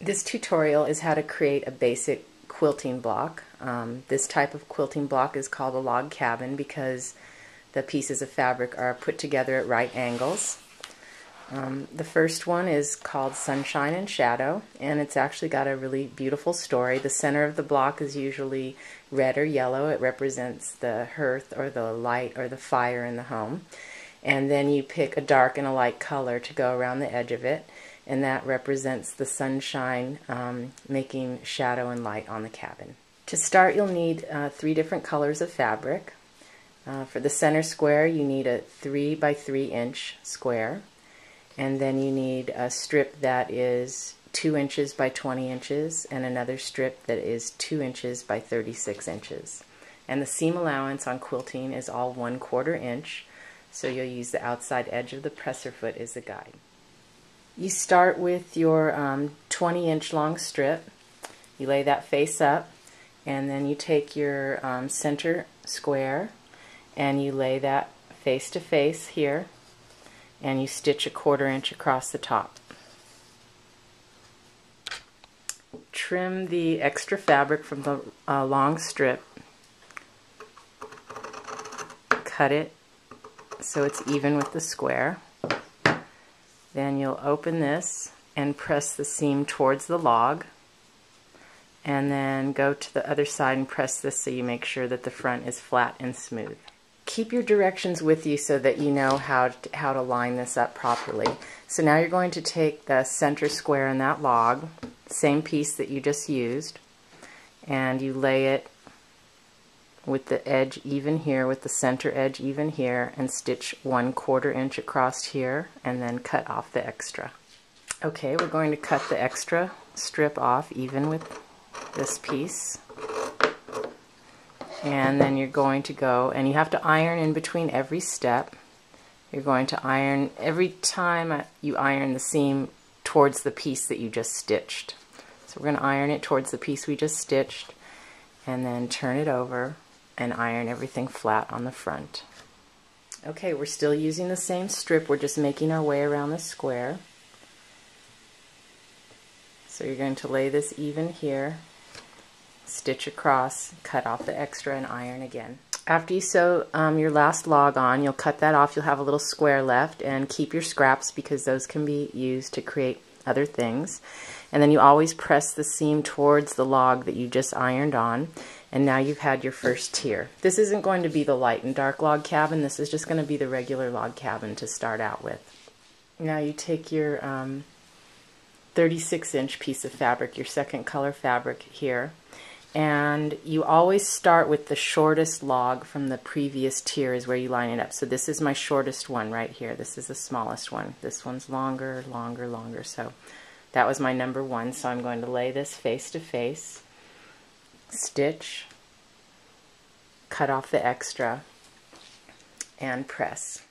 This tutorial is how to create a basic quilting block. This type of quilting block is called a log cabin because the pieces of fabric are put together at right angles. The first one is called Sunshine and Shadow, and it's actually got a really beautiful story. The center of the block is usually red or yellow. It represents the hearth or the light or the fire in the home. And then you pick a dark and a light color to go around the edge of it, and that represents the sunshine making shadow and light on the cabin. To start, you'll need 3 different colors of fabric. For the center square, you need a 3 by 3 inch square, and then you need a strip that is 2 inches by 20 inches and another strip that is 2 inches by 36 inches. And the seam allowance on quilting is all 1/4 inch, so you'll use the outside edge of the presser foot as a guide. You start with your 20-inch long strip. You lay that face up, and then you take your center square and you lay that face to face here, and you stitch a 1/4 inch across the top. Trim the extra fabric from the long strip. Cut it so it's even with the square. Then you'll open this and press the seam towards the log, and then go to the other side and press this so you make sure that the front is flat and smooth. Keep your directions with you so that you know how to line this up properly. So now you're going to take the center square in that log, same piece that you just used, and you lay it with the edge even here, with the center edge even here, and stitch 1/4 inch across here, and then cut off the extra. Okay, we're going to cut the extra strip off even with this piece. And then you're going to go, and you have to iron in between every step. You're going to iron every time you iron the seam towards the piece that you just stitched. So we're going to iron it towards the piece we just stitched, and then turn it over and iron everything flat on the front. Okay, we're still using the same strip, we're just making our way around the square. So you're going to lay this even here, stitch across, cut off the extra, and iron again. After you sew your last log on, you'll cut that off. You'll have a little square left, and keep your scraps because those can be used to create other things. And then you always press the seam towards the log that you just ironed on, and now you've had your first tier. This isn't going to be the light and dark log cabin. This is just going to be the regular log cabin to start out with. Now you take your 36-inch piece of fabric, your second color fabric here, and you always start with the shortest log from the previous tier is where you line it up. So this is my shortest one right here. This is the smallest one. This one's longer, longer, longer. So that was my number 1. So I'm going to lay this face to face, stitch, cut off the extra, and press.